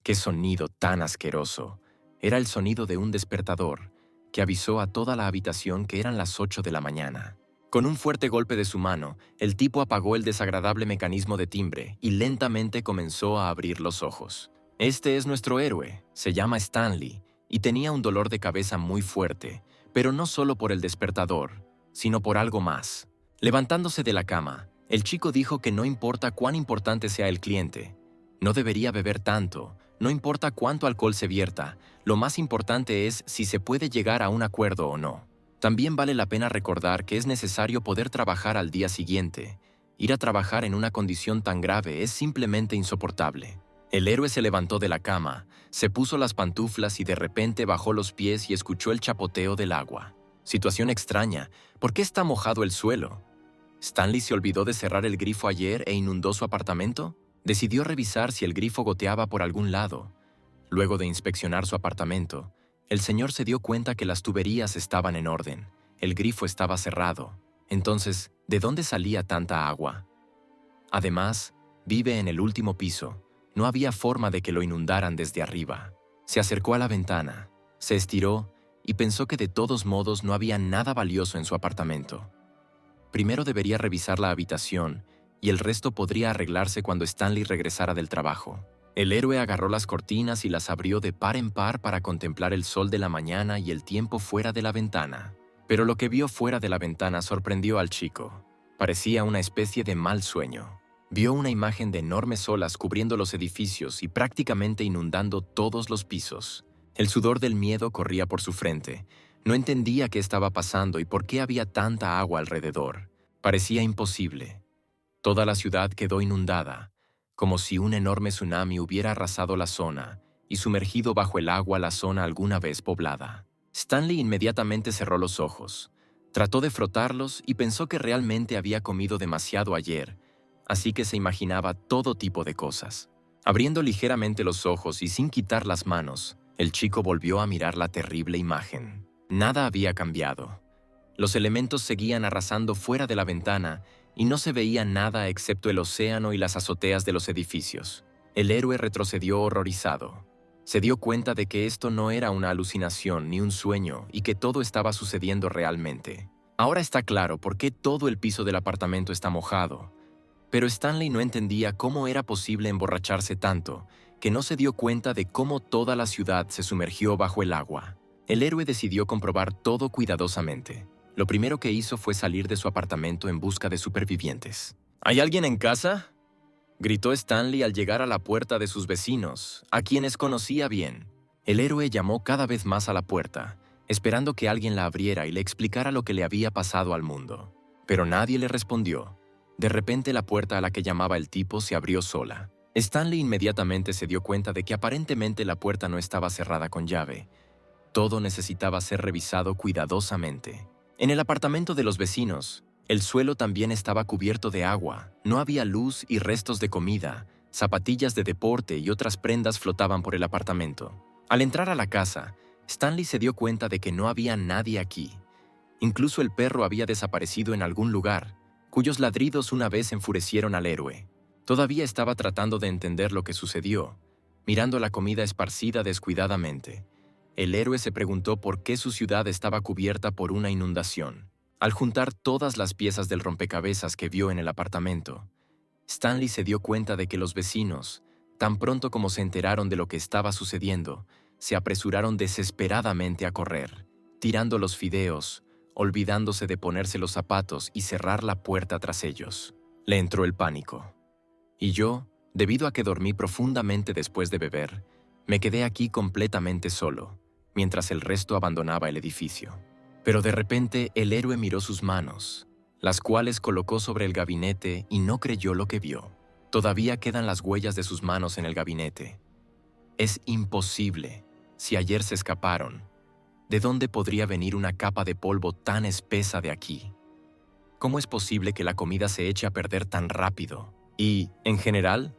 ¡Qué sonido tan asqueroso! Era el sonido de un despertador que avisó a toda la habitación que eran las 8 de la mañana. Con un fuerte golpe de su mano, el tipo apagó el desagradable mecanismo de timbre y lentamente comenzó a abrir los ojos. Este es nuestro héroe, se llama Stanley, y tenía un dolor de cabeza muy fuerte, pero no solo por el despertador, sino por algo más. Levantándose de la cama, el chico dijo que no importa cuán importante sea el cliente, no debería beber tanto, no importa cuánto alcohol se vierta, lo más importante es si se puede llegar a un acuerdo o no. También vale la pena recordar que es necesario poder trabajar al día siguiente. Ir a trabajar en una condición tan grave es simplemente insoportable. El héroe se levantó de la cama, se puso las pantuflas y de repente bajó los pies y escuchó el chapoteo del agua. Situación extraña, ¿por qué está mojado el suelo? ¿Stanley se olvidó de cerrar el grifo ayer e inundó su apartamento? Decidió revisar si el grifo goteaba por algún lado. Luego de inspeccionar su apartamento, el señor se dio cuenta que las tuberías estaban en orden. El grifo estaba cerrado. Entonces, ¿de dónde salía tanta agua? Además, vive en el último piso. No había forma de que lo inundaran desde arriba. Se acercó a la ventana, se estiró y pensó que de todos modos no había nada valioso en su apartamento. Primero debería revisar la habitación y el resto podría arreglarse cuando Stanley regresara del trabajo. El héroe agarró las cortinas y las abrió de par en par para contemplar el sol de la mañana y el tiempo fuera de la ventana. Pero lo que vio fuera de la ventana sorprendió al chico. Parecía una especie de mal sueño. Vio una imagen de enormes olas cubriendo los edificios y prácticamente inundando todos los pisos. El sudor del miedo corría por su frente. No entendía qué estaba pasando y por qué había tanta agua alrededor. Parecía imposible. Toda la ciudad quedó inundada, como si un enorme tsunami hubiera arrasado la zona y sumergido bajo el agua la zona alguna vez poblada. Stanley inmediatamente cerró los ojos. Trató de frotarlos y pensó que realmente había comido demasiado ayer, así que se imaginaba todo tipo de cosas. Abriendo ligeramente los ojos y sin quitar las manos, el chico volvió a mirar la terrible imagen. Nada había cambiado. Los elementos seguían arrasando fuera de la ventana y no se veía nada excepto el océano y las azoteas de los edificios. El héroe retrocedió horrorizado. Se dio cuenta de que esto no era una alucinación ni un sueño y que todo estaba sucediendo realmente. Ahora está claro por qué todo el piso del apartamento está mojado. Pero Stanley no entendía cómo era posible emborracharse tanto, que no se dio cuenta de cómo toda la ciudad se sumergió bajo el agua. El héroe decidió comprobar todo cuidadosamente. Lo primero que hizo fue salir de su apartamento en busca de supervivientes. ¿Hay alguien en casa?, gritó Stanley al llegar a la puerta de sus vecinos, a quienes conocía bien. El héroe llamó cada vez más a la puerta, esperando que alguien la abriera y le explicara lo que le había pasado al mundo. Pero nadie le respondió. De repente la puerta a la que llamaba el tipo se abrió sola. Stanley inmediatamente se dio cuenta de que aparentemente la puerta no estaba cerrada con llave. Todo necesitaba ser revisado cuidadosamente. En el apartamento de los vecinos, el suelo también estaba cubierto de agua, no había luz y restos de comida, zapatillas de deporte y otras prendas flotaban por el apartamento. Al entrar a la casa, Stanley se dio cuenta de que no había nadie aquí. Incluso el perro había desaparecido en algún lugar, cuyos ladridos una vez enfurecieron al héroe. Todavía estaba tratando de entender lo que sucedió, mirando la comida esparcida descuidadamente. El héroe se preguntó por qué su ciudad estaba cubierta por una inundación. Al juntar todas las piezas del rompecabezas que vio en el apartamento, Stanley se dio cuenta de que los vecinos, tan pronto como se enteraron de lo que estaba sucediendo, se apresuraron desesperadamente a correr, tirando los fideos, olvidándose de ponerse los zapatos y cerrar la puerta tras ellos. Le entró el pánico. Y yo, debido a que dormí profundamente después de beber, me quedé aquí completamente solo, mientras el resto abandonaba el edificio. Pero de repente el héroe miró sus manos, las cuales colocó sobre el gabinete y no creyó lo que vio. Todavía quedan las huellas de sus manos en el gabinete. Es imposible. Si ayer se escaparon, ¿de dónde podría venir una capa de polvo tan espesa de aquí? ¿Cómo es posible que la comida se eche a perder tan rápido? Y, en general,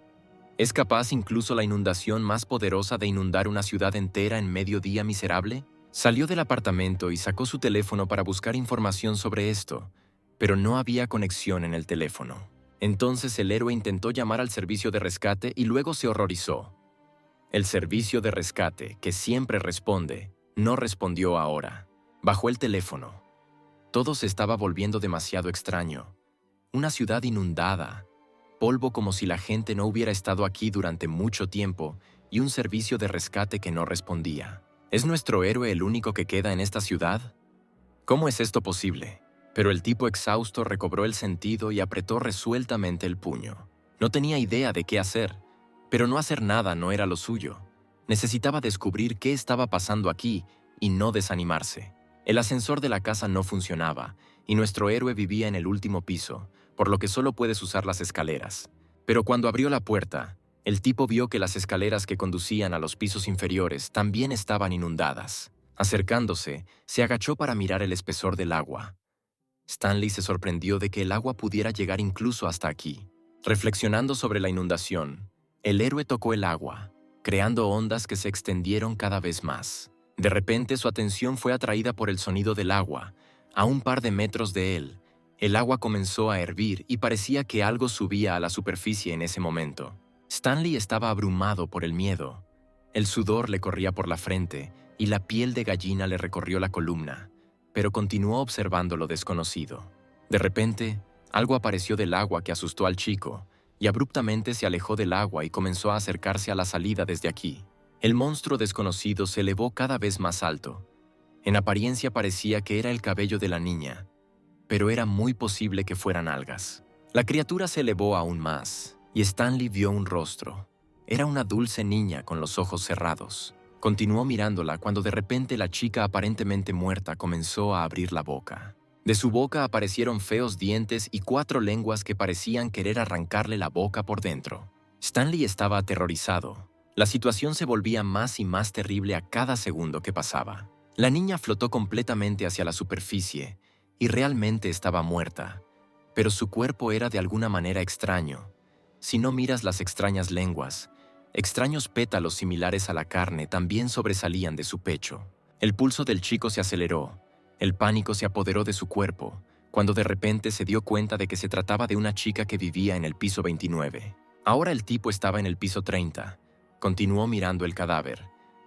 ¿es capaz incluso la inundación más poderosa de inundar una ciudad entera en mediodía miserable? Salió del apartamento y sacó su teléfono para buscar información sobre esto, pero no había conexión en el teléfono. Entonces el héroe intentó llamar al servicio de rescate y luego se horrorizó. El servicio de rescate, que siempre responde, no respondió ahora. Bajó el teléfono. Todo se estaba volviendo demasiado extraño. Una ciudad inundada, polvo como si la gente no hubiera estado aquí durante mucho tiempo y un servicio de rescate que no respondía. ¿Es nuestro héroe el único que queda en esta ciudad? ¿Cómo es esto posible? Pero el tipo exhausto recobró el sentido y apretó resueltamente el puño. No tenía idea de qué hacer, pero no hacer nada no era lo suyo. Necesitaba descubrir qué estaba pasando aquí y no desanimarse. El ascensor de la casa no funcionaba y nuestro héroe vivía en el último piso, por lo que solo puedes usar las escaleras. Pero cuando abrió la puerta, el tipo vio que las escaleras que conducían a los pisos inferiores también estaban inundadas. Acercándose, se agachó para mirar el espesor del agua. Stanley se sorprendió de que el agua pudiera llegar incluso hasta aquí. Reflexionando sobre la inundación, el héroe tocó el agua, creando ondas que se extendieron cada vez más. De repente su atención fue atraída por el sonido del agua. A un par de metros de él, el agua comenzó a hervir y parecía que algo subía a la superficie en ese momento. Stanley estaba abrumado por el miedo. El sudor le corría por la frente y la piel de gallina le recorrió la columna, pero continuó observando lo desconocido. De repente, algo apareció del agua que asustó al chico, y abruptamente se alejó del agua y comenzó a acercarse a la salida desde aquí. El monstruo desconocido se elevó cada vez más alto. En apariencia parecía que era el cabello de la niña, pero era muy posible que fueran algas. La criatura se elevó aún más, y Stanley vio un rostro. Era una dulce niña con los ojos cerrados. Continuó mirándola cuando de repente la chica aparentemente muerta comenzó a abrir la boca. De su boca aparecieron feos dientes y 4 lenguas que parecían querer arrancarle la boca por dentro. Stanley estaba aterrorizado. La situación se volvía más y más terrible a cada segundo que pasaba. La niña flotó completamente hacia la superficie y realmente estaba muerta, pero su cuerpo era de alguna manera extraño. Si no miras las extrañas lenguas, extraños pétalos similares a la carne también sobresalían de su pecho. El pulso del chico se aceleró. El pánico se apoderó de su cuerpo, cuando de repente se dio cuenta de que se trataba de una chica que vivía en el piso 29. Ahora el tipo estaba en el piso 30. Continuó mirando el cadáver.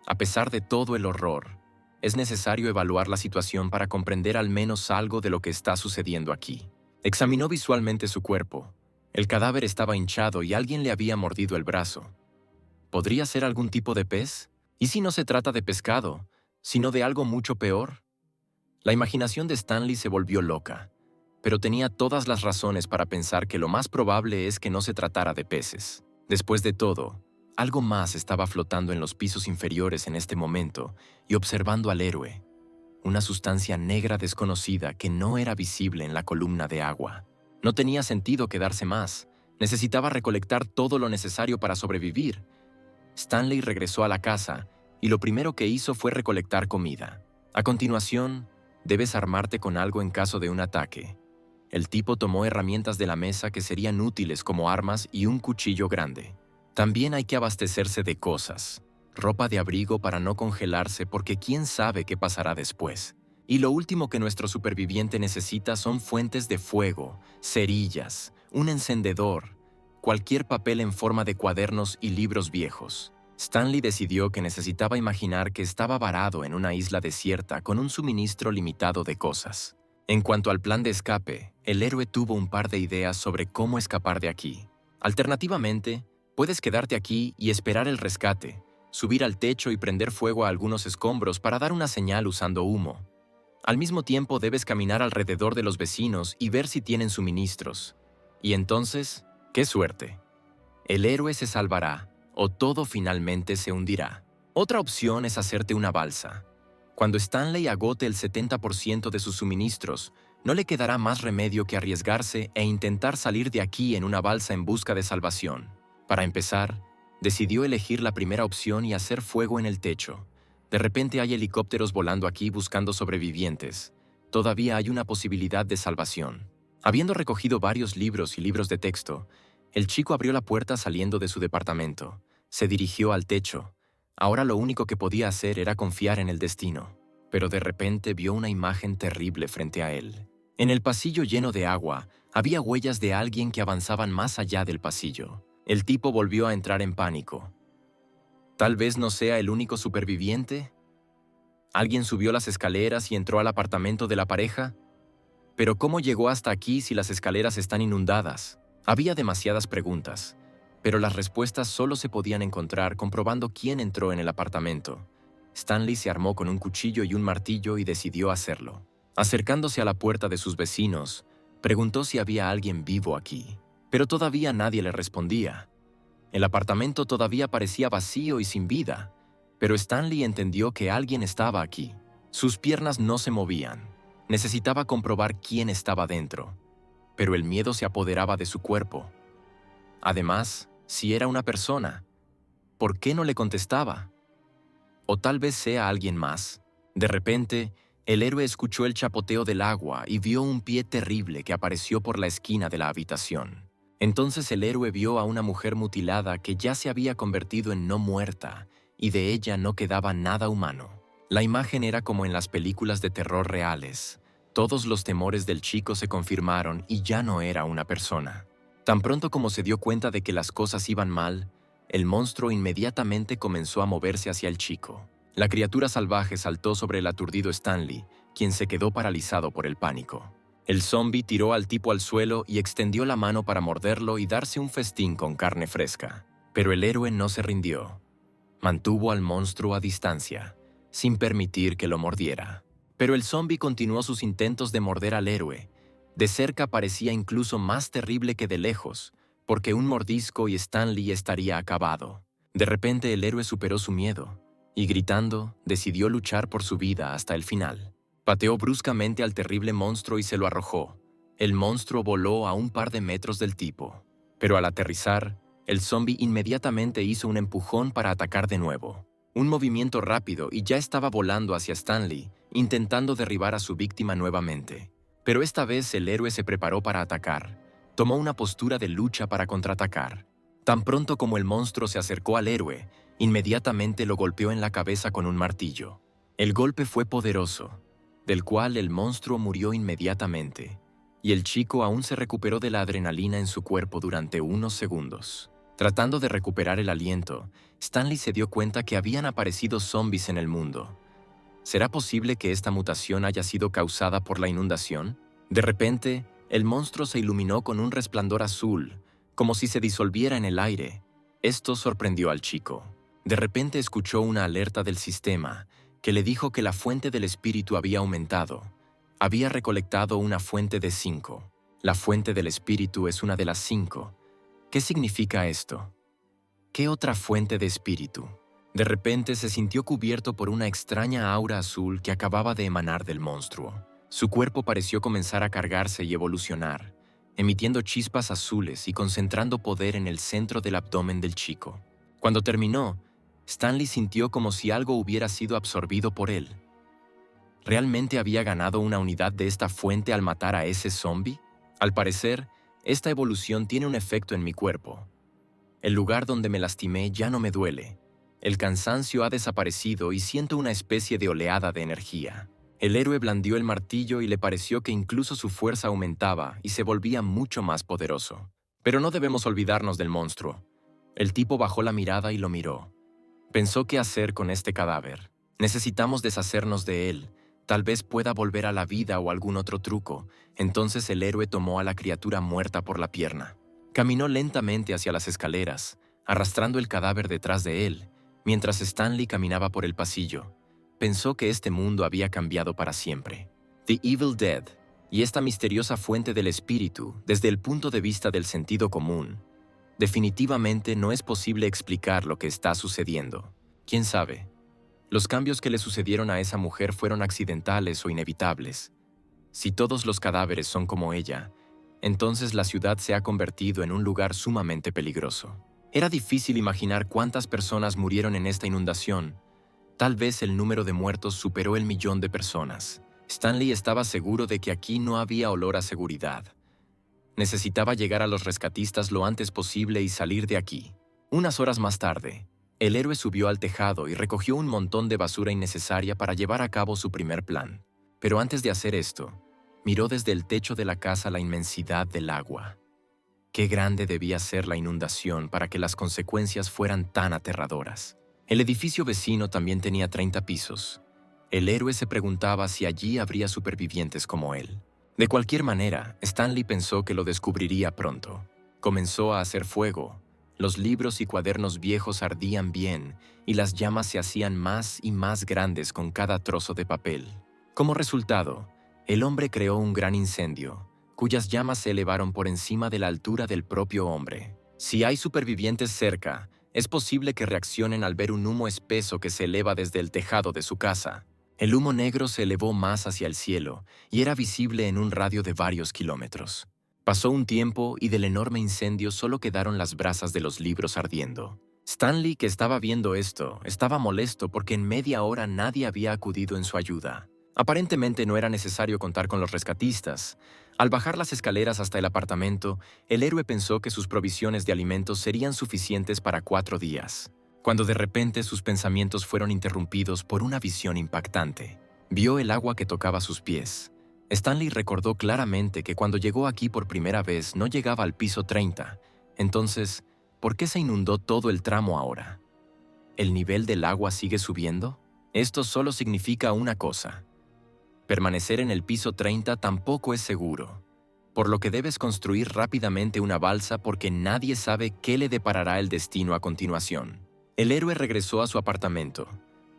A pesar de todo el horror, es necesario evaluar la situación para comprender al menos algo de lo que está sucediendo aquí. Examinó visualmente su cuerpo. El cadáver estaba hinchado y alguien le había mordido el brazo. ¿Podría ser algún tipo de pez? ¿Y si no se trata de pescado, sino de algo mucho peor? La imaginación de Stanley se volvió loca, pero tenía todas las razones para pensar que lo más probable es que no se tratara de peces. Después de todo, algo más estaba flotando en los pisos inferiores en este momento y observando al héroe, una sustancia negra desconocida que no era visible en la columna de agua. No tenía sentido quedarse más. Necesitaba recolectar todo lo necesario para sobrevivir. Stanley regresó a la casa y lo primero que hizo fue recolectar comida. A continuación, debes armarte con algo en caso de un ataque. El tipo tomó herramientas de la mesa que serían útiles como armas y un cuchillo grande. También hay que abastecerse de cosas. Ropa de abrigo para no congelarse porque quién sabe qué pasará después. Y lo último que nuestro superviviente necesita son fuentes de fuego, cerillas, un encendedor, cualquier papel en forma de cuadernos y libros viejos. Stanley decidió que necesitaba imaginar que estaba varado en una isla desierta con un suministro limitado de cosas. En cuanto al plan de escape, el héroe tuvo un par de ideas sobre cómo escapar de aquí. Alternativamente, puedes quedarte aquí y esperar el rescate, subir al techo y prender fuego a algunos escombros para dar una señal usando humo. Al mismo tiempo debes caminar alrededor de los vecinos y ver si tienen suministros. Y entonces, ¡qué suerte! El héroe se salvará, o todo finalmente se hundirá. Otra opción es hacerte una balsa. Cuando Stanley agote el 70% de sus suministros, no le quedará más remedio que arriesgarse e intentar salir de aquí en una balsa en busca de salvación. Para empezar, decidió elegir la primera opción y hacer fuego en el techo. De repente hay helicópteros volando aquí buscando sobrevivientes. Todavía hay una posibilidad de salvación. Habiendo recogido varios libros y libros de texto, el chico abrió la puerta saliendo de su departamento. Se dirigió al techo. Ahora lo único que podía hacer era confiar en el destino. Pero de repente vio una imagen terrible frente a él. En el pasillo lleno de agua, había huellas de alguien que avanzaban más allá del pasillo. El tipo volvió a entrar en pánico. Tal vez no sea el único superviviente. ¿Alguien subió las escaleras y entró al apartamento de la pareja? Pero ¿cómo llegó hasta aquí si las escaleras están inundadas? Había demasiadas preguntas, pero las respuestas solo se podían encontrar comprobando quién entró en el apartamento. Stanley se armó con un cuchillo y un martillo y decidió hacerlo. Acercándose a la puerta de sus vecinos, preguntó si había alguien vivo aquí, pero todavía nadie le respondía. El apartamento todavía parecía vacío y sin vida, pero Stanley entendió que alguien estaba aquí. Sus piernas no se movían. Necesitaba comprobar quién estaba dentro, pero el miedo se apoderaba de su cuerpo. Además, si era una persona, ¿por qué no le contestaba? O tal vez sea alguien más. De repente, el héroe escuchó el chapoteo del agua y vio un pie terrible que apareció por la esquina de la habitación. Entonces el héroe vio a una mujer mutilada que ya se había convertido en no muerta, y de ella no quedaba nada humano. La imagen era como en las películas de terror reales. Todos los temores del chico se confirmaron y ya no era una persona. Tan pronto como se dio cuenta de que las cosas iban mal, el monstruo inmediatamente comenzó a moverse hacia el chico. La criatura salvaje saltó sobre el aturdido Stanley, quien se quedó paralizado por el pánico. El zombi tiró al tipo al suelo y extendió la mano para morderlo y darse un festín con carne fresca. Pero el héroe no se rindió. Mantuvo al monstruo a distancia, sin permitir que lo mordiera. Pero el zombi continuó sus intentos de morder al héroe. De cerca parecía incluso más terrible que de lejos, porque un mordisco y Stanley estaría acabado. De repente el héroe superó su miedo, y gritando, decidió luchar por su vida hasta el final. Pateó bruscamente al terrible monstruo y se lo arrojó. El monstruo voló a un par de metros del tipo. Pero al aterrizar, el zombi inmediatamente hizo un empujón para atacar de nuevo. Un movimiento rápido y ya estaba volando hacia Stanley, intentando derribar a su víctima nuevamente. Pero esta vez el héroe se preparó para atacar. Tomó una postura de lucha para contraatacar. Tan pronto como el monstruo se acercó al héroe, inmediatamente lo golpeó en la cabeza con un martillo. El golpe fue poderoso, del cual el monstruo murió inmediatamente, y el chico aún se recuperó de la adrenalina en su cuerpo durante unos segundos. Tratando de recuperar el aliento, Stanley se dio cuenta que habían aparecido zombies en el mundo. ¿Será posible que esta mutación haya sido causada por la inundación? De repente, el monstruo se iluminó con un resplandor azul, como si se disolviera en el aire. Esto sorprendió al chico. De repente escuchó una alerta del sistema que le dijo que la fuente del espíritu había aumentado. Había recolectado una fuente de 5. La fuente del espíritu es una de las 5. ¿Qué significa esto? ¿Qué otra fuente de espíritu? De repente se sintió cubierto por una extraña aura azul que acababa de emanar del monstruo. Su cuerpo pareció comenzar a cargarse y evolucionar, emitiendo chispas azules y concentrando poder en el centro del abdomen del chico. Cuando terminó, Stanley sintió como si algo hubiera sido absorbido por él. ¿Realmente había ganado una unidad de esta fuente al matar a ese zombie? Al parecer, esta evolución tiene un efecto en mi cuerpo. El lugar donde me lastimé ya no me duele. El cansancio ha desaparecido y siento una especie de oleada de energía. El héroe blandió el martillo y le pareció que incluso su fuerza aumentaba y se volvía mucho más poderoso. Pero no debemos olvidarnos del monstruo. El tipo bajó la mirada y lo miró. Pensó qué hacer con este cadáver. Necesitamos deshacernos de él. Tal vez pueda volver a la vida o algún otro truco. Entonces el héroe tomó a la criatura muerta por la pierna. Caminó lentamente hacia las escaleras, arrastrando el cadáver detrás de él, mientras Stanley caminaba por el pasillo. Pensó que este mundo había cambiado para siempre. The Evil Dead y esta misteriosa fuente del espíritu, desde el punto de vista del sentido común, definitivamente no es posible explicar lo que está sucediendo. ¿Quién sabe? Los cambios que le sucedieron a esa mujer fueron accidentales o inevitables. Si todos los cadáveres son como ella, entonces la ciudad se ha convertido en un lugar sumamente peligroso. Era difícil imaginar cuántas personas murieron en esta inundación. Tal vez el número de muertos superó el 1.000.000 de personas. Stanley estaba seguro de que aquí no había olor a seguridad. Necesitaba llegar a los rescatistas lo antes posible y salir de aquí. Unas horas más tarde, el héroe subió al tejado y recogió un montón de basura innecesaria para llevar a cabo su primer plan. Pero antes de hacer esto, miró desde el techo de la casa la inmensidad del agua. Qué grande debía ser la inundación para que las consecuencias fueran tan aterradoras. El edificio vecino también tenía 30 pisos. El héroe se preguntaba si allí habría supervivientes como él. De cualquier manera, Stanley pensó que lo descubriría pronto. Comenzó a hacer fuego. Los libros y cuadernos viejos ardían bien y las llamas se hacían más y más grandes con cada trozo de papel. Como resultado, el hombre creó un gran incendio, cuyas llamas se elevaron por encima de la altura del propio hombre. Si hay supervivientes cerca, es posible que reaccionen al ver un humo espeso que se eleva desde el tejado de su casa. El humo negro se elevó más hacia el cielo y era visible en un radio de varios kilómetros. Pasó un tiempo y del enorme incendio solo quedaron las brasas de los libros ardiendo. Stanley, que estaba viendo esto, estaba molesto porque en media hora nadie había acudido en su ayuda. Aparentemente no era necesario contar con los rescatistas. Al bajar las escaleras hasta el apartamento, el héroe pensó que sus provisiones de alimentos serían suficientes para 4 días, cuando de repente sus pensamientos fueron interrumpidos por una visión impactante. Vio el agua que tocaba sus pies. Stanley recordó claramente que cuando llegó aquí por primera vez no llegaba al piso 30. Entonces, ¿por qué se inundó todo el tramo ahora? ¿El nivel del agua sigue subiendo? Esto solo significa una cosa. Permanecer en el piso 30 tampoco es seguro, por lo que debes construir rápidamente una balsa porque nadie sabe qué le deparará el destino a continuación. El héroe regresó a su apartamento.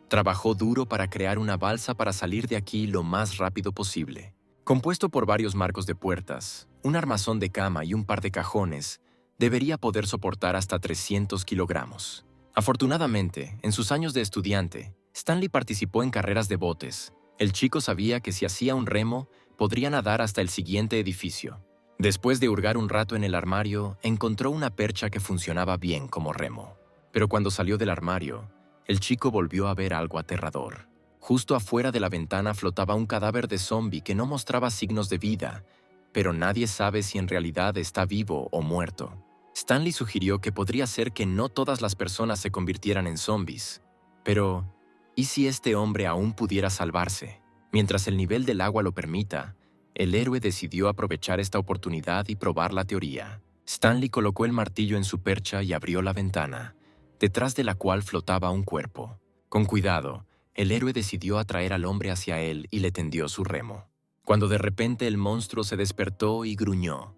Trabajó duro para crear una balsa para salir de aquí lo más rápido posible. Compuesto por varios marcos de puertas, un armazón de cama y un par de cajones, debería poder soportar hasta 300 kilogramos. Afortunadamente, en sus años de estudiante, Stanley participó en carreras de botes. El chico sabía que si hacía un remo, podría nadar hasta el siguiente edificio. Después de hurgar un rato en el armario, encontró una percha que funcionaba bien como remo. Pero cuando salió del armario, el chico volvió a ver algo aterrador. Justo afuera de la ventana flotaba un cadáver de zombie que no mostraba signos de vida, pero nadie sabe si en realidad está vivo o muerto. Stanley sugirió que podría ser que no todas las personas se convirtieran en zombies. Pero, ¿y si este hombre aún pudiera salvarse? Mientras el nivel del agua lo permita, el héroe decidió aprovechar esta oportunidad y probar la teoría. Stanley colocó el martillo en su percha y abrió la ventana, detrás de la cual flotaba un cuerpo. Con cuidado, el héroe decidió atraer al hombre hacia él y le tendió su remo. Cuando de repente el monstruo se despertó y gruñó,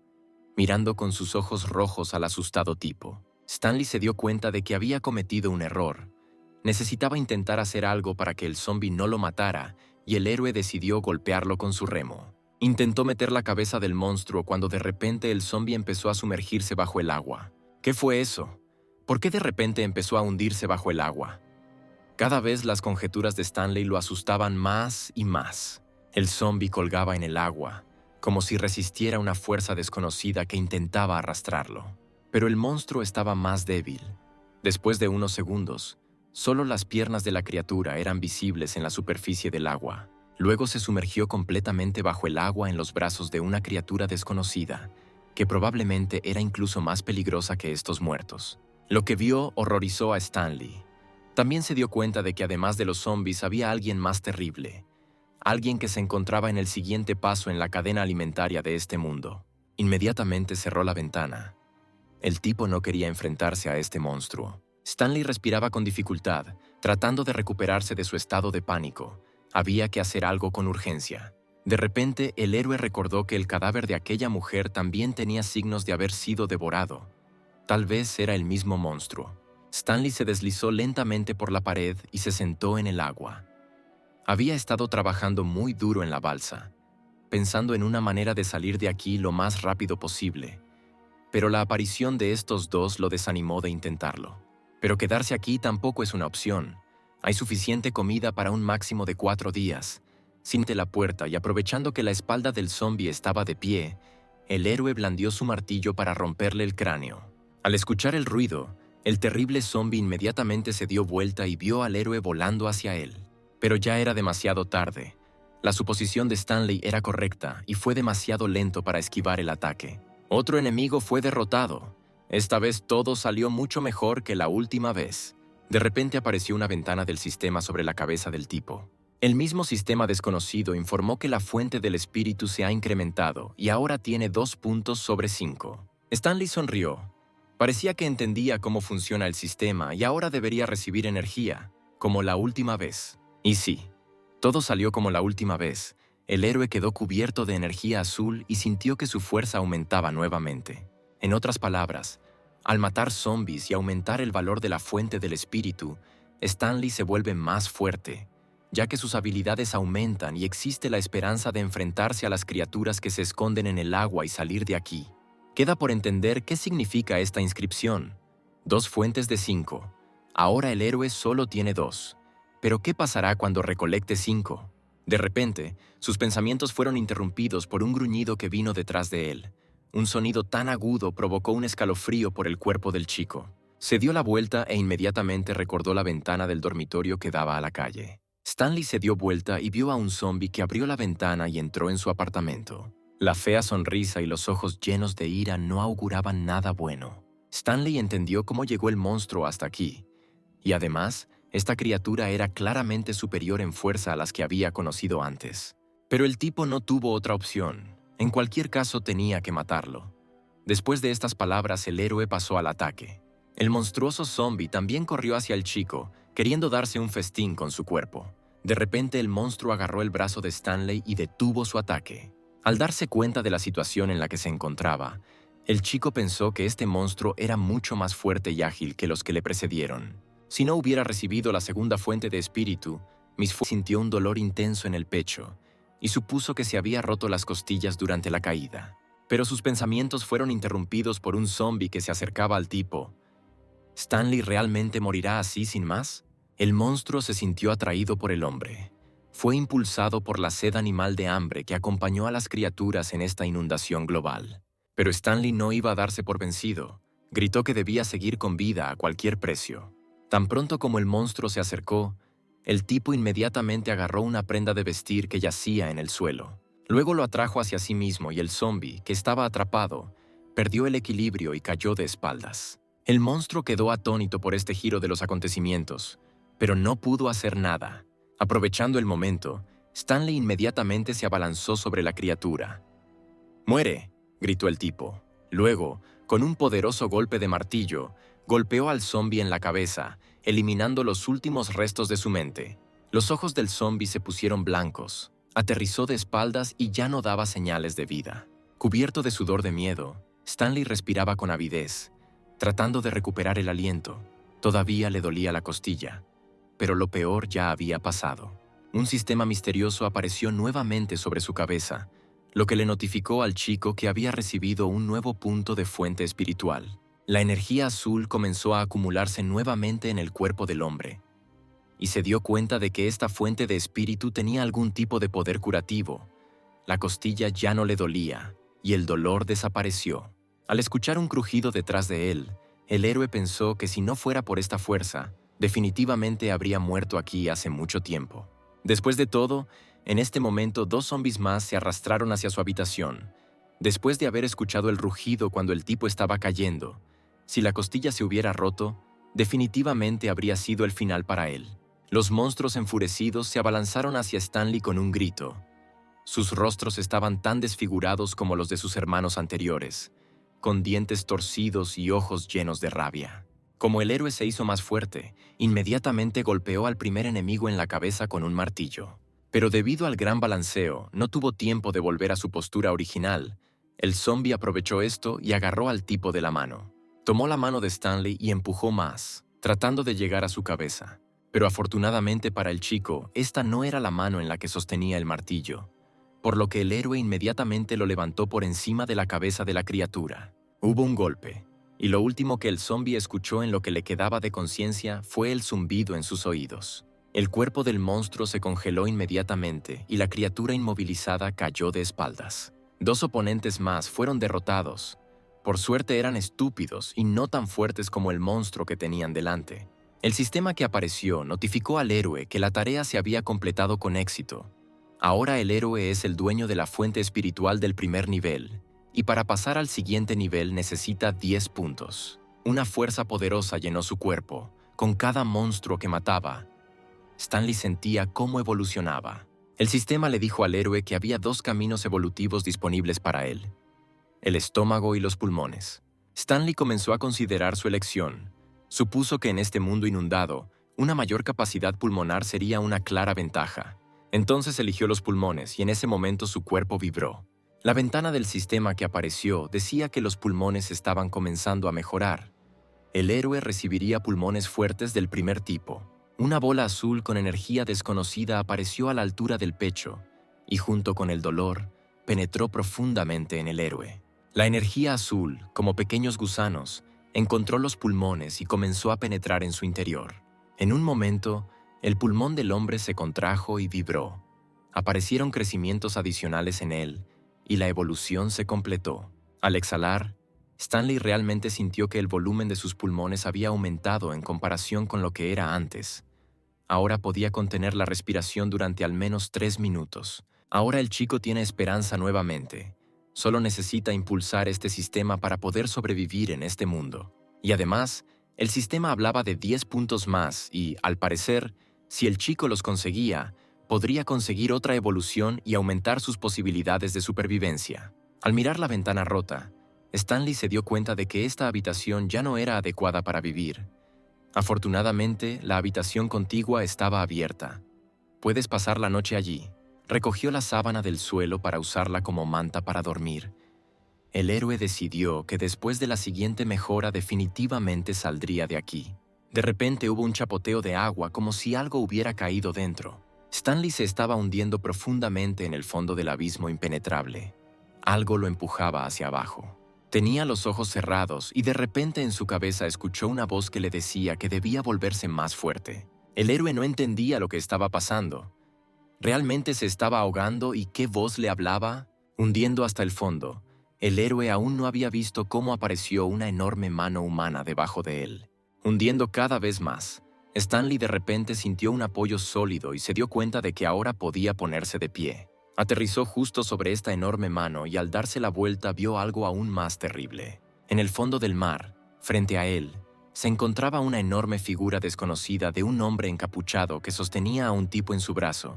mirando con sus ojos rojos al asustado tipo. Stanley se dio cuenta de que había cometido un error. Necesitaba intentar hacer algo para que el zombi no lo matara y el héroe decidió golpearlo con su remo. Intentó meter la cabeza del monstruo cuando de repente el zombi empezó a sumergirse bajo el agua. ¿Qué fue eso? ¿Por qué de repente empezó a hundirse bajo el agua? Cada vez las conjeturas de Stanley lo asustaban más y más. El zombi colgaba en el agua, como si resistiera una fuerza desconocida que intentaba arrastrarlo. Pero el monstruo estaba más débil. Después de unos segundos, solo las piernas de la criatura eran visibles en la superficie del agua. Luego se sumergió completamente bajo el agua en los brazos de una criatura desconocida, que probablemente era incluso más peligrosa que estos muertos. Lo que vio horrorizó a Stanley. También se dio cuenta de que además de los zombies había alguien más terrible, alguien que se encontraba en el siguiente paso en la cadena alimentaria de este mundo. Inmediatamente cerró la ventana. El tipo no quería enfrentarse a este monstruo. Stanley respiraba con dificultad, tratando de recuperarse de su estado de pánico. Había que hacer algo con urgencia. De repente, el héroe recordó que el cadáver de aquella mujer también tenía signos de haber sido devorado. Tal vez era el mismo monstruo. Stanley se deslizó lentamente por la pared y se sentó en el agua. Había estado trabajando muy duro en la balsa, pensando en una manera de salir de aquí lo más rápido posible, pero la aparición de estos dos lo desanimó de intentarlo. Pero quedarse aquí tampoco es una opción. Hay suficiente comida para un máximo de 4 días. Sin la puerta y aprovechando que la espalda del zombi estaba de pie, el héroe blandió su martillo para romperle el cráneo. Al escuchar el ruido, el terrible zombi inmediatamente se dio vuelta y vio al héroe volando hacia él. Pero ya era demasiado tarde. La suposición de Stanley era correcta y fue demasiado lento para esquivar el ataque. Otro enemigo fue derrotado. Esta vez todo salió mucho mejor que la última vez. De repente apareció una ventana del sistema sobre la cabeza del tipo. El mismo sistema desconocido informó que la fuente del espíritu se ha incrementado y ahora tiene 2 puntos sobre 5. Stanley sonrió. Parecía que entendía cómo funciona el sistema y ahora debería recibir energía, como la última vez. Y sí, todo salió como la última vez. El héroe quedó cubierto de energía azul y sintió que su fuerza aumentaba nuevamente. En otras palabras, al matar zombies y aumentar el valor de la fuente del espíritu, Stanley se vuelve más fuerte, ya que sus habilidades aumentan y existe la esperanza de enfrentarse a las criaturas que se esconden en el agua y salir de aquí. Queda por entender qué significa esta inscripción. 2 fuentes de 5. Ahora el héroe solo tiene 2. Pero ¿qué pasará cuando recolecte 5? De repente, sus pensamientos fueron interrumpidos por un gruñido que vino detrás de él. Un sonido tan agudo provocó un escalofrío por el cuerpo del chico. Se dio la vuelta e inmediatamente recordó la ventana del dormitorio que daba a la calle. Stanley se dio vuelta y vio a un zombi que abrió la ventana y entró en su apartamento. La fea sonrisa y los ojos llenos de ira no auguraban nada bueno. Stanley entendió cómo llegó el monstruo hasta aquí. Y además, esta criatura era claramente superior en fuerza a las que había conocido antes. Pero el tipo no tuvo otra opción. En cualquier caso tenía que matarlo. Después de estas palabras, el héroe pasó al ataque. El monstruoso zombi también corrió hacia el chico, queriendo darse un festín con su cuerpo. De repente, el monstruo agarró el brazo de Stanley y detuvo su ataque. Al darse cuenta de la situación en la que se encontraba, el chico pensó que este monstruo era mucho más fuerte y ágil que los que le precedieron. Si no hubiera recibido la segunda fuente de espíritu, sintió un dolor intenso en el pecho y supuso que se había roto las costillas durante la caída. Pero sus pensamientos fueron interrumpidos por un zombi que se acercaba al tipo. ¿Stanley realmente morirá así sin más? El monstruo se sintió atraído por el hombre. Fue impulsado por la sed animal de hambre que acompañó a las criaturas en esta inundación global. Pero Stanley no iba a darse por vencido. Gritó que debía seguir con vida a cualquier precio. Tan pronto como el monstruo se acercó, el tipo inmediatamente agarró una prenda de vestir que yacía en el suelo. Luego lo atrajo hacia sí mismo y el zombi, que estaba atrapado, perdió el equilibrio y cayó de espaldas. El monstruo quedó atónito por este giro de los acontecimientos, pero no pudo hacer nada. Aprovechando el momento, Stanley inmediatamente se abalanzó sobre la criatura. «¡Muere!», gritó el tipo. Luego, con un poderoso golpe de martillo, golpeó al zombi en la cabeza, eliminando los últimos restos de su mente. Los ojos del zombi se pusieron blancos, aterrizó de espaldas y ya no daba señales de vida. Cubierto de sudor de miedo, Stanley respiraba con avidez, tratando de recuperar el aliento. Todavía le dolía la costilla. Pero lo peor ya había pasado. Un sistema misterioso apareció nuevamente sobre su cabeza, lo que le notificó al chico que había recibido un nuevo punto de fuente espiritual. La energía azul comenzó a acumularse nuevamente en el cuerpo del hombre, y se dio cuenta de que esta fuente de espíritu tenía algún tipo de poder curativo. La costilla ya no le dolía, y el dolor desapareció. Al escuchar un crujido detrás de él, el héroe pensó que si no fuera por esta fuerza, definitivamente habría muerto aquí hace mucho tiempo. Después de todo, en este momento 2 zombis más se arrastraron hacia su habitación. Después de haber escuchado el rugido cuando el tipo estaba cayendo, si la costilla se hubiera roto, definitivamente habría sido el final para él. Los monstruos enfurecidos se abalanzaron hacia Stanley con un grito. Sus rostros estaban tan desfigurados como los de sus hermanos anteriores, con dientes torcidos y ojos llenos de rabia. Como el héroe se hizo más fuerte, inmediatamente golpeó al primer enemigo en la cabeza con un martillo. Pero debido al gran balanceo, no tuvo tiempo de volver a su postura original. El zombi aprovechó esto y agarró al tipo de la mano. Tomó la mano de Stanley y empujó más, tratando de llegar a su cabeza. Pero afortunadamente para el chico, esta no era la mano en la que sostenía el martillo, por lo que el héroe inmediatamente lo levantó por encima de la cabeza de la criatura. Hubo un golpe, y lo último que el zombi escuchó en lo que le quedaba de conciencia fue el zumbido en sus oídos. El cuerpo del monstruo se congeló inmediatamente y la criatura inmovilizada cayó de espaldas. 2 oponentes más fueron derrotados. Por suerte eran estúpidos y no tan fuertes como el monstruo que tenían delante. El sistema que apareció notificó al héroe que la tarea se había completado con éxito. Ahora el héroe es el dueño de la fuente espiritual del primer nivel, y para pasar al siguiente nivel necesita 10 puntos. Una fuerza poderosa llenó su cuerpo. Con cada monstruo que mataba, Stanley sentía cómo evolucionaba. El sistema le dijo al héroe que había 2 caminos evolutivos disponibles para él: el estómago y los pulmones. Stanley comenzó a considerar su elección. Supuso que en este mundo inundado, una mayor capacidad pulmonar sería una clara ventaja. Entonces eligió los pulmones y en ese momento su cuerpo vibró. La ventana del sistema que apareció decía que los pulmones estaban comenzando a mejorar. El héroe recibiría pulmones fuertes del primer tipo. Una bola azul con energía desconocida apareció a la altura del pecho y junto con el dolor, penetró profundamente en el héroe. La energía azul, como pequeños gusanos, encontró los pulmones y comenzó a penetrar en su interior. En un momento, el pulmón del hombre se contrajo y vibró. Aparecieron crecimientos adicionales en él y la evolución se completó. Al exhalar, Stanley realmente sintió que el volumen de sus pulmones había aumentado en comparación con lo que era antes. Ahora podía contener la respiración durante al menos 3 minutos. Ahora el chico tiene esperanza nuevamente. Solo necesita impulsar este sistema para poder sobrevivir en este mundo. Y además, el sistema hablaba de 10 puntos más y, al parecer, si el chico los conseguía, podría conseguir otra evolución y aumentar sus posibilidades de supervivencia. Al mirar la ventana rota, Stanley se dio cuenta de que esta habitación ya no era adecuada para vivir. Afortunadamente, la habitación contigua estaba abierta. Puedes pasar la noche allí. Recogió la sábana del suelo para usarla como manta para dormir. El héroe decidió que después de la siguiente mejora definitivamente saldría de aquí. De repente hubo un chapoteo de agua como si algo hubiera caído dentro. Stanley se estaba hundiendo profundamente en el fondo del abismo impenetrable. Algo lo empujaba hacia abajo. Tenía los ojos cerrados y de repente en su cabeza escuchó una voz que le decía que debía volverse más fuerte. El héroe no entendía lo que estaba pasando. ¿Realmente se estaba ahogando y qué voz le hablaba? Hundiendo hasta el fondo, el héroe aún no había visto cómo apareció una enorme mano humana debajo de él. Hundiendo cada vez más, Stanley de repente sintió un apoyo sólido y se dio cuenta de que ahora podía ponerse de pie. Aterrizó justo sobre esta enorme mano y al darse la vuelta vio algo aún más terrible. En el fondo del mar, frente a él, se encontraba una enorme figura desconocida de un hombre encapuchado que sostenía a un tipo en su brazo.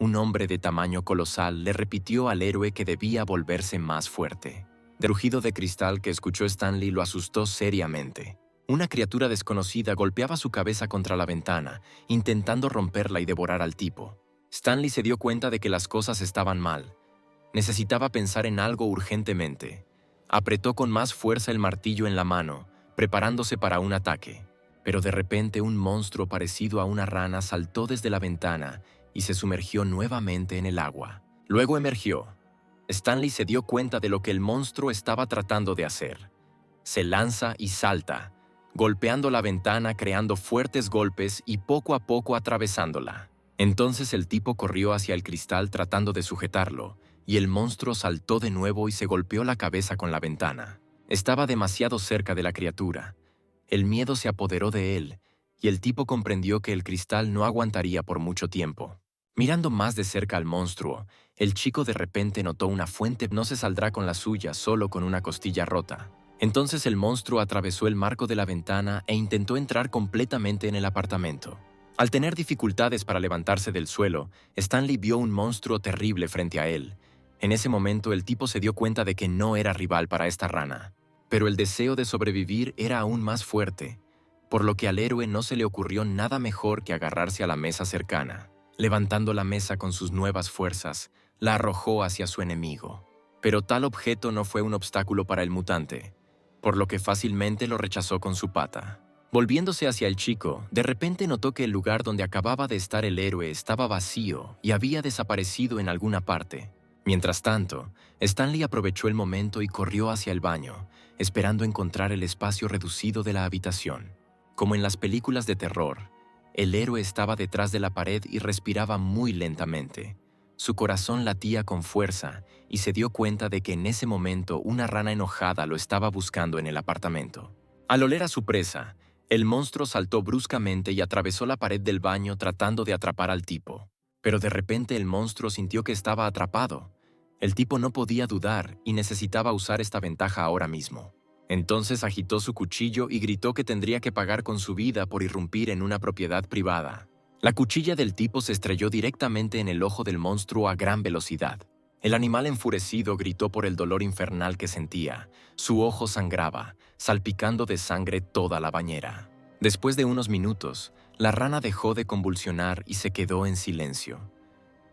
Un hombre de tamaño colosal le repitió al héroe que debía volverse más fuerte. El rugido de cristal que escuchó Stanley lo asustó seriamente. Una criatura desconocida golpeaba su cabeza contra la ventana, intentando romperla y devorar al tipo. Stanley se dio cuenta de que las cosas estaban mal. Necesitaba pensar en algo urgentemente. Apretó con más fuerza el martillo en la mano, preparándose para un ataque. Pero de repente un monstruo parecido a una rana saltó desde la ventana y se sumergió nuevamente en el agua. Luego emergió. Stanley se dio cuenta de lo que el monstruo estaba tratando de hacer. Se lanza y salta, golpeando la ventana, creando fuertes golpes y poco a poco atravesándola. Entonces el tipo corrió hacia el cristal tratando de sujetarlo, y el monstruo saltó de nuevo y se golpeó la cabeza con la ventana. Estaba demasiado cerca de la criatura. El miedo se apoderó de él, y el tipo comprendió que el cristal no aguantaría por mucho tiempo. Mirando más de cerca al monstruo, el chico de repente notó una fuente. No se saldrá con la suya solo con una costilla rota. Entonces el monstruo atravesó el marco de la ventana e intentó entrar completamente en el apartamento. Al tener dificultades para levantarse del suelo, Stanley vio un monstruo terrible frente a él. En ese momento el tipo se dio cuenta de que no era rival para esta rana. Pero el deseo de sobrevivir era aún más fuerte, por lo que al héroe no se le ocurrió nada mejor que agarrarse a la mesa cercana. Levantando la mesa con sus nuevas fuerzas, la arrojó hacia su enemigo. Pero tal objeto no fue un obstáculo para el mutante, por lo que fácilmente lo rechazó con su pata. Volviéndose hacia el chico, de repente notó que el lugar donde acababa de estar el héroe estaba vacío y había desaparecido en alguna parte. Mientras tanto, Stanley aprovechó el momento y corrió hacia el baño, esperando encontrar el espacio reducido de la habitación. Como en las películas de terror, el héroe estaba detrás de la pared y respiraba muy lentamente. Su corazón latía con fuerza y se dio cuenta de que en ese momento una rana enojada lo estaba buscando en el apartamento. Al oler a su presa, el monstruo saltó bruscamente y atravesó la pared del baño tratando de atrapar al tipo. Pero de repente el monstruo sintió que estaba atrapado. El tipo no podía dudar y necesitaba usar esta ventaja ahora mismo. Entonces agitó su cuchillo y gritó que tendría que pagar con su vida por irrumpir en una propiedad privada. La cuchilla del tipo se estrelló directamente en el ojo del monstruo a gran velocidad. El animal enfurecido gritó por el dolor infernal que sentía. Su ojo sangraba, salpicando de sangre toda la bañera. Después de unos minutos, la rana dejó de convulsionar y se quedó en silencio.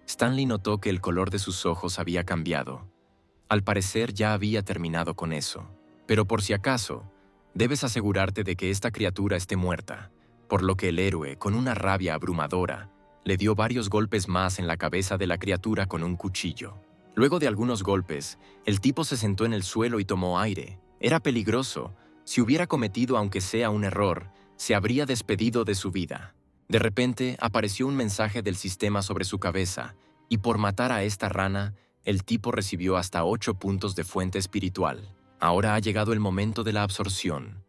Stanley notó que el color de sus ojos había cambiado. Al parecer ya había terminado con eso. Pero por si acaso, debes asegurarte de que esta criatura esté muerta, por lo que el héroe, con una rabia abrumadora, le dio varios golpes más en la cabeza de la criatura con un cuchillo. Luego de algunos golpes, el tipo se sentó en el suelo y tomó aire. Era peligroso. Si hubiera cometido aunque sea un error, se habría despedido de su vida. De repente, apareció un mensaje del sistema sobre su cabeza, y por matar a esta rana, el tipo recibió hasta 8 puntos de fuente espiritual. Ahora ha llegado el momento de la absorción.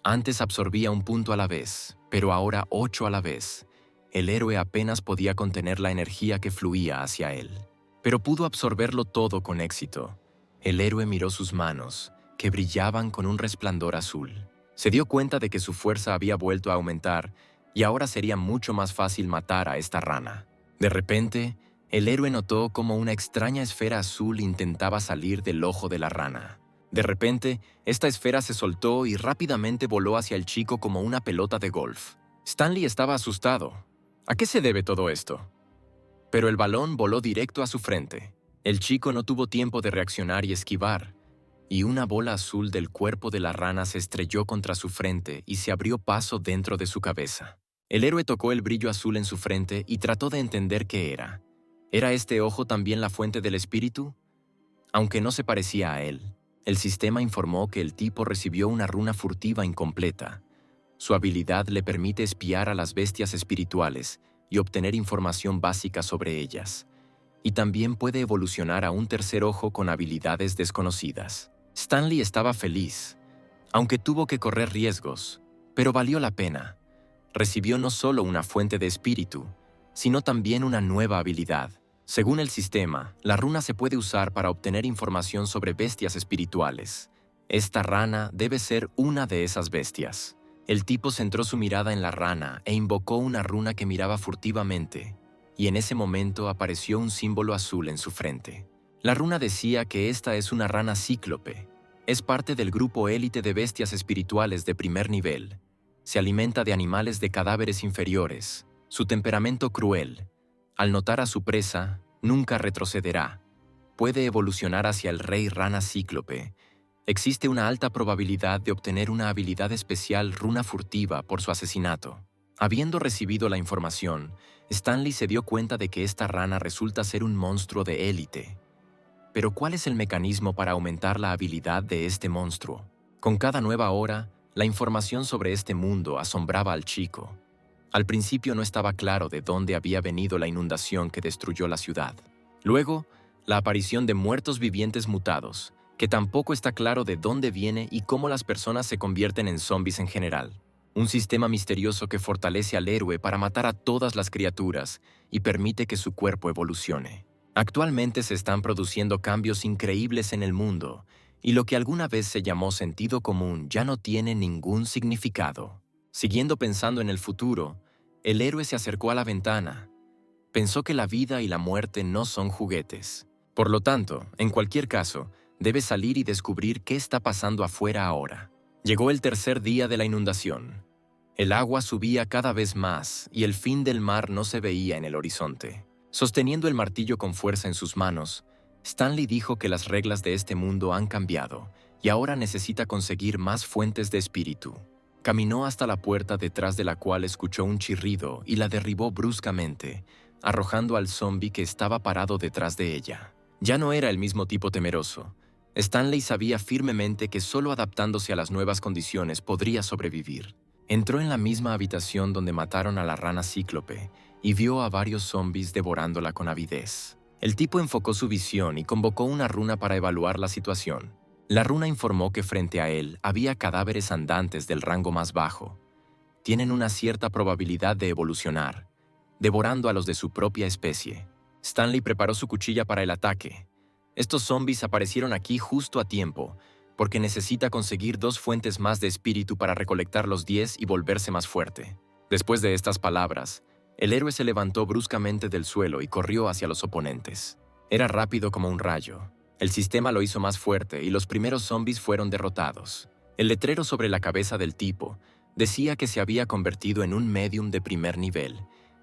Antes absorbía un punto a la vez, pero ahora 8 a la vez. El héroe apenas podía contener la energía que fluía hacia él. Pero pudo absorberlo todo con éxito. El héroe miró sus manos, que brillaban con un resplandor azul. Se dio cuenta de que su fuerza había vuelto a aumentar y ahora sería mucho más fácil matar a esta rana. De repente, el héroe notó cómo una extraña esfera azul intentaba salir del ojo de la rana. De repente, esta esfera se soltó y rápidamente voló hacia el chico como una pelota de golf. Stanley estaba asustado. ¿A qué se debe todo esto? Pero el balón voló directo a su frente. El chico no tuvo tiempo de reaccionar y esquivar, y una bola azul del cuerpo de la rana se estrelló contra su frente y se abrió paso dentro de su cabeza. El héroe tocó el brillo azul en su frente y trató de entender qué era. ¿Era este ojo también la fuente del espíritu? Aunque no se parecía a él, el sistema informó que el tipo recibió una runa furtiva incompleta. Su habilidad le permite espiar a las bestias espirituales y obtener información básica sobre ellas. Y también puede evolucionar a un tercer ojo con habilidades desconocidas. Stanley estaba feliz, aunque tuvo que correr riesgos, pero valió la pena. Recibió no solo una fuente de espíritu, sino también una nueva habilidad. Según el sistema, la runa se puede usar para obtener información sobre bestias espirituales. Esta rana debe ser una de esas bestias. El tipo centró su mirada en la rana e invocó una runa que miraba furtivamente, y en ese momento apareció un símbolo azul en su frente. La runa decía que esta es una rana cíclope. Es parte del grupo élite de bestias espirituales de primer nivel. Se alimenta de animales de cadáveres inferiores. Su temperamento cruel. Al notar a su presa, nunca retrocederá. Puede evolucionar hacia el rey rana cíclope. Existe una alta probabilidad de obtener una habilidad especial runa furtiva por su asesinato. Habiendo recibido la información, Stanley se dio cuenta de que esta rana resulta ser un monstruo de élite. Pero ¿cuál es el mecanismo para aumentar la habilidad de este monstruo? Con cada nueva hora, la información sobre este mundo asombraba al chico. Al principio no estaba claro de dónde había venido la inundación que destruyó la ciudad. Luego, la aparición de muertos vivientes mutados, que tampoco está claro de dónde viene y cómo las personas se convierten en zombies en general. Un sistema misterioso que fortalece al héroe para matar a todas las criaturas y permite que su cuerpo evolucione. Actualmente se están produciendo cambios increíbles en el mundo, y lo que alguna vez se llamó sentido común ya no tiene ningún significado. Siguiendo pensando en el futuro, el héroe se acercó a la ventana. Pensó que la vida y la muerte no son juguetes. Por lo tanto, en cualquier caso, debe salir y descubrir qué está pasando afuera ahora. Llegó el tercer día de la inundación. El agua subía cada vez más y el fin del mar no se veía en el horizonte. Sosteniendo el martillo con fuerza en sus manos, Stanley dijo que las reglas de este mundo han cambiado y ahora necesita conseguir más fuentes de espíritu. Caminó hasta la puerta detrás de la cual escuchó un chirrido y la derribó bruscamente, arrojando al zombi que estaba parado detrás de ella. Ya no era el mismo tipo temeroso. Stanley sabía firmemente que solo adaptándose a las nuevas condiciones podría sobrevivir. Entró en la misma habitación donde mataron a la rana cíclope y vio a varios zombies devorándola con avidez. El tipo enfocó su visión y convocó una runa para evaluar la situación. La runa informó que frente a él había cadáveres andantes del rango más bajo. Tienen una cierta probabilidad de evolucionar, devorando a los de su propia especie. Stanley preparó su cuchilla para el ataque. Estos zombies aparecieron aquí justo a tiempo, porque necesita conseguir 2 fuentes más de espíritu para recolectar los 10 y volverse más fuerte. Después de estas palabras, el héroe se levantó bruscamente del suelo y corrió hacia los oponentes. Era rápido como un rayo. El sistema lo hizo más fuerte y los primeros zombies fueron derrotados. El letrero sobre la cabeza del tipo decía que se había convertido en un medium de primer nivel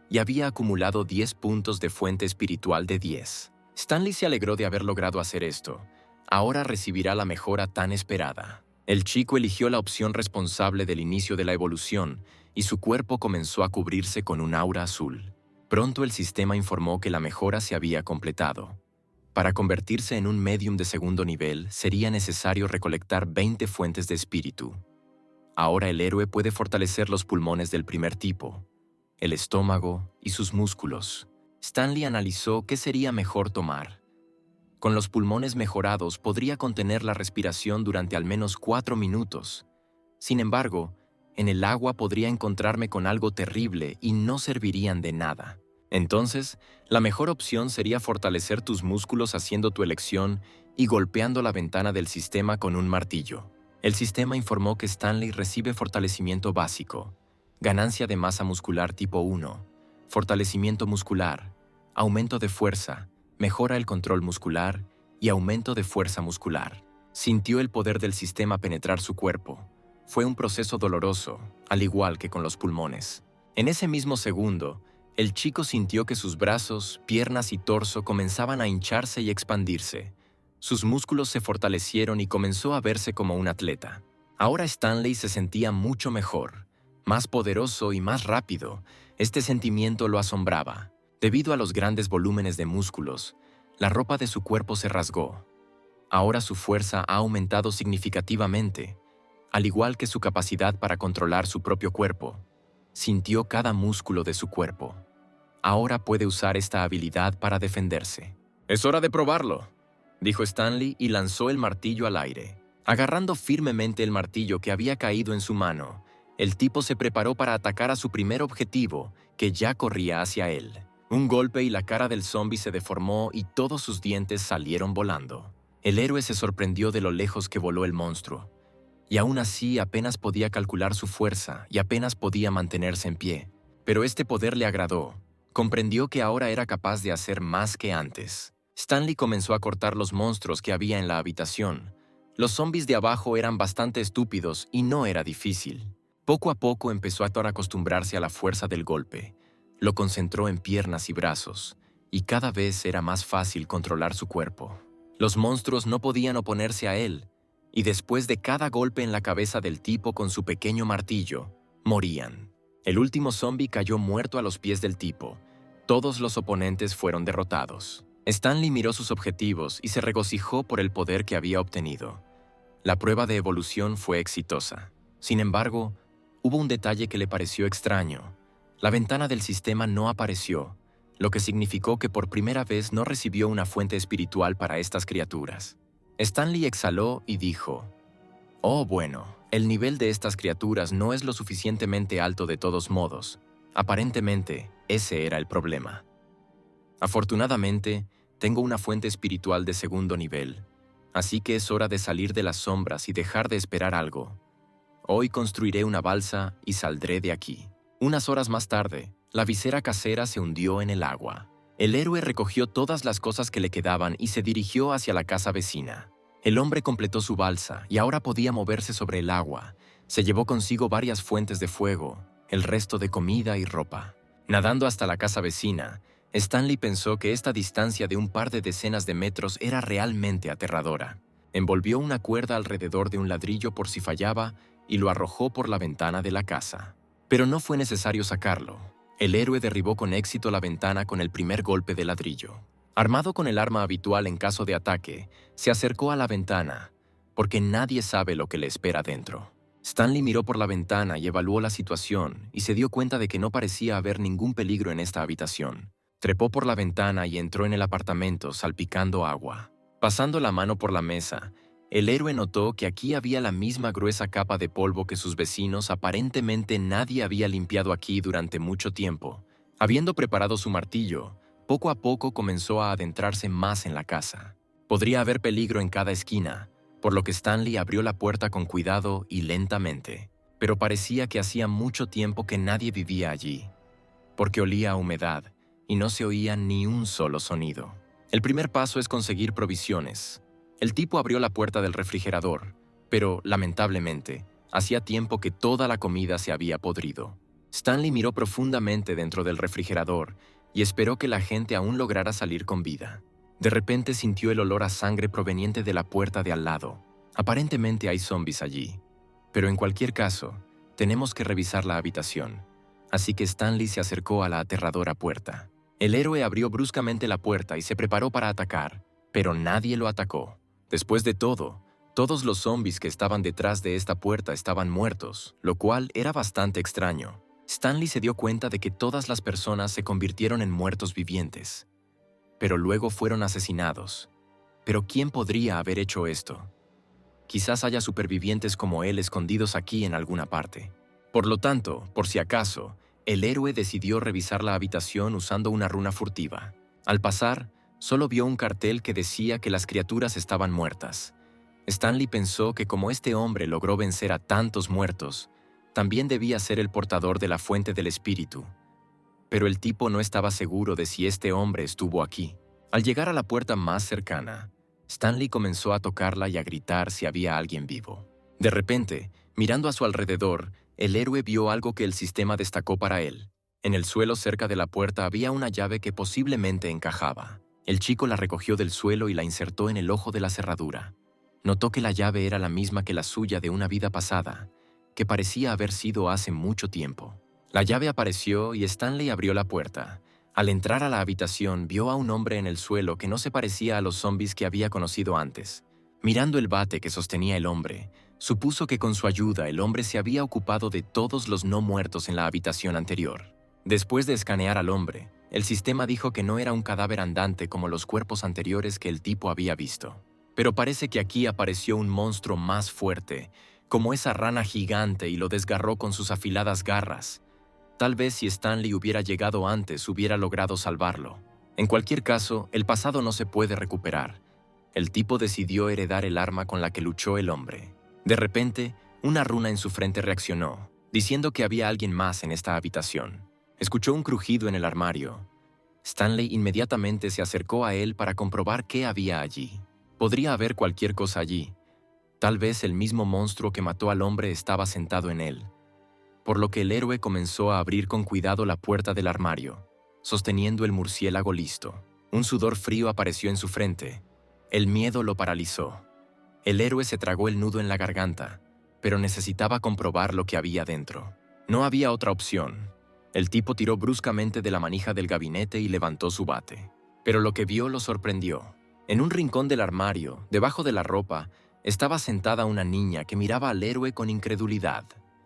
y había acumulado 10 puntos de fuente espiritual de 10. Stanley se alegró de haber logrado hacer esto. Ahora recibirá la mejora tan esperada. El chico eligió la opción responsable del inicio de la evolución y su cuerpo comenzó a cubrirse con un aura azul. Pronto el sistema informó que la mejora se había completado. Para convertirse en un medium de segundo nivel, sería necesario recolectar 20 fuentes de espíritu. Ahora el héroe puede fortalecer los pulmones del primer tipo, el estómago y sus músculos. Stanley analizó qué sería mejor tomar. Con los pulmones mejorados podría contener la respiración durante al menos 4 minutos. Sin embargo, en el agua podría encontrarme con algo terrible y no servirían de nada. Entonces, la mejor opción sería fortalecer tus músculos haciendo tu elección y golpeando la ventana del sistema con un martillo. El sistema informó que Stanley recibe fortalecimiento básico, ganancia de masa muscular tipo 1, fortalecimiento muscular, aumento de fuerza, mejora el control muscular y aumento de fuerza muscular. Sintió el poder del sistema penetrar su cuerpo. Fue un proceso doloroso, al igual que con los pulmones. En ese mismo segundo, el chico sintió que sus brazos, piernas y torso comenzaban a hincharse y expandirse. Sus músculos se fortalecieron y comenzó a verse como un atleta. Ahora Stanley se sentía mucho mejor, más poderoso y más rápido. Este sentimiento lo asombraba. Debido a los grandes volúmenes de músculos, la ropa de su cuerpo se rasgó. Ahora su fuerza ha aumentado significativamente, al igual que su capacidad para controlar su propio cuerpo. Sintió cada músculo de su cuerpo. Ahora puede usar esta habilidad para defenderse. «Es hora de probarlo», dijo Stanley y lanzó el martillo al aire. Agarrando firmemente el martillo que había caído en su mano, el tipo se preparó para atacar a su primer objetivo, que ya corría hacia él. Un golpe y la cara del zombi se deformó y todos sus dientes salieron volando. El héroe se sorprendió de lo lejos que voló el monstruo. Y aún así apenas podía calcular su fuerza y apenas podía mantenerse en pie. Pero este poder le agradó. Comprendió que ahora era capaz de hacer más que antes. Stanley comenzó a cortar los monstruos que había en la habitación. Los zombis de abajo eran bastante estúpidos y no era difícil. Poco a poco empezó a acostumbrarse a la fuerza del golpe. Lo concentró en piernas y brazos, y cada vez era más fácil controlar su cuerpo. Los monstruos no podían oponerse a él, y después de cada golpe en la cabeza del tipo con su pequeño martillo, morían. El último zombi cayó muerto a los pies del tipo. Todos los oponentes fueron derrotados. Stanley miró sus objetivos y se regocijó por el poder que había obtenido. La prueba de evolución fue exitosa. Sin embargo, hubo un detalle que le pareció extraño. La ventana del sistema no apareció, lo que significó que por primera vez no recibió una fuente espiritual para estas criaturas. Stanley exhaló y dijo: «Oh, bueno, el nivel de estas criaturas no es lo suficientemente alto de todos modos. Aparentemente, ese era el problema. Afortunadamente, tengo una fuente espiritual de segundo nivel, así que es hora de salir de las sombras y dejar de esperar algo. Hoy construiré una balsa y saldré de aquí». Unas horas más tarde, la visera casera se hundió en el agua. El héroe recogió todas las cosas que le quedaban y se dirigió hacia la casa vecina. El hombre completó su balsa y ahora podía moverse sobre el agua. Se llevó consigo varias fuentes de fuego, el resto de comida y ropa. Nadando hasta la casa vecina, Stanley pensó que esta distancia de un par de decenas de metros era realmente aterradora. Envolvió una cuerda alrededor de un ladrillo por si fallaba y lo arrojó por la ventana de la casa. Pero no fue necesario sacarlo. El héroe derribó con éxito la ventana con el primer golpe de ladrillo. Armado con el arma habitual en caso de ataque, se acercó a la ventana, porque nadie sabe lo que le espera dentro. Stanley miró por la ventana y evaluó la situación y se dio cuenta de que no parecía haber ningún peligro en esta habitación. Trepó por la ventana y entró en el apartamento salpicando agua. Pasando la mano por la mesa, el héroe notó que aquí había la misma gruesa capa de polvo que sus vecinos. Aparentemente nadie había limpiado aquí durante mucho tiempo. Habiendo preparado su martillo, poco a poco comenzó a adentrarse más en la casa. Podría haber peligro en cada esquina, por lo que Stanley abrió la puerta con cuidado y lentamente. Pero parecía que hacía mucho tiempo que nadie vivía allí, porque olía a humedad y no se oía ni un solo sonido. El primer paso es conseguir provisiones. El tipo abrió la puerta del refrigerador, pero, lamentablemente, hacía tiempo que toda la comida se había podrido. Stanley miró profundamente dentro del refrigerador y esperó que la gente aún lograra salir con vida. De repente sintió el olor a sangre proveniente de la puerta de al lado. Aparentemente hay zombies allí. Pero en cualquier caso, tenemos que revisar la habitación. Así que Stanley se acercó a la aterradora puerta. El héroe abrió bruscamente la puerta y se preparó para atacar, pero nadie lo atacó. Después de todo, todos los zombies que estaban detrás de esta puerta estaban muertos, lo cual era bastante extraño. Stanley se dio cuenta de que todas las personas se convirtieron en muertos vivientes, pero luego fueron asesinados. ¿Pero quién podría haber hecho esto? Quizás haya supervivientes como él escondidos aquí en alguna parte. Por lo tanto, por si acaso, el héroe decidió revisar la habitación usando una runa furtiva. Al pasar, solo vio un cartel que decía que las criaturas estaban muertas. Stanley pensó que como este hombre logró vencer a tantos muertos, también debía ser el portador de la fuente del espíritu. Pero el tipo no estaba seguro de si este hombre estuvo aquí. Al llegar a la puerta más cercana, Stanley comenzó a tocarla y a gritar si había alguien vivo. De repente, mirando a su alrededor, el héroe vio algo que el sistema destacó para él. En el suelo cerca de la puerta había una llave que posiblemente encajaba. El chico la recogió del suelo y la insertó en el ojo de la cerradura. Notó que la llave era la misma que la suya de una vida pasada, que parecía haber sido hace mucho tiempo. La llave apareció y Stanley abrió la puerta. Al entrar a la habitación, vio a un hombre en el suelo que no se parecía a los zombies que había conocido antes. Mirando el bate que sostenía el hombre, supuso que con su ayuda el hombre se había ocupado de todos los no muertos en la habitación anterior. Después de escanear al hombre, el sistema dijo que no era un cadáver andante como los cuerpos anteriores que el tipo había visto. Pero parece que aquí apareció un monstruo más fuerte, como esa rana gigante, y lo desgarró con sus afiladas garras. Tal vez si Stanley hubiera llegado antes, hubiera logrado salvarlo. En cualquier caso, el pasado no se puede recuperar. El tipo decidió heredar el arma con la que luchó el hombre. De repente, una runa en su frente reaccionó, diciendo que había alguien más en esta habitación. Escuchó un crujido en el armario. Stanley inmediatamente se acercó a él para comprobar qué había allí. Podría haber cualquier cosa allí. Tal vez el mismo monstruo que mató al hombre estaba sentado en él. Por lo que el héroe comenzó a abrir con cuidado la puerta del armario, sosteniendo el murciélago listo. Un sudor frío apareció en su frente. El miedo lo paralizó. El héroe se tragó el nudo en la garganta, pero necesitaba comprobar lo que había dentro. No había otra opción. El tipo tiró bruscamente de la manija del gabinete y levantó su bate. Pero lo que vio lo sorprendió. En un rincón del armario, debajo de la ropa, estaba sentada una niña que miraba al héroe con incredulidad.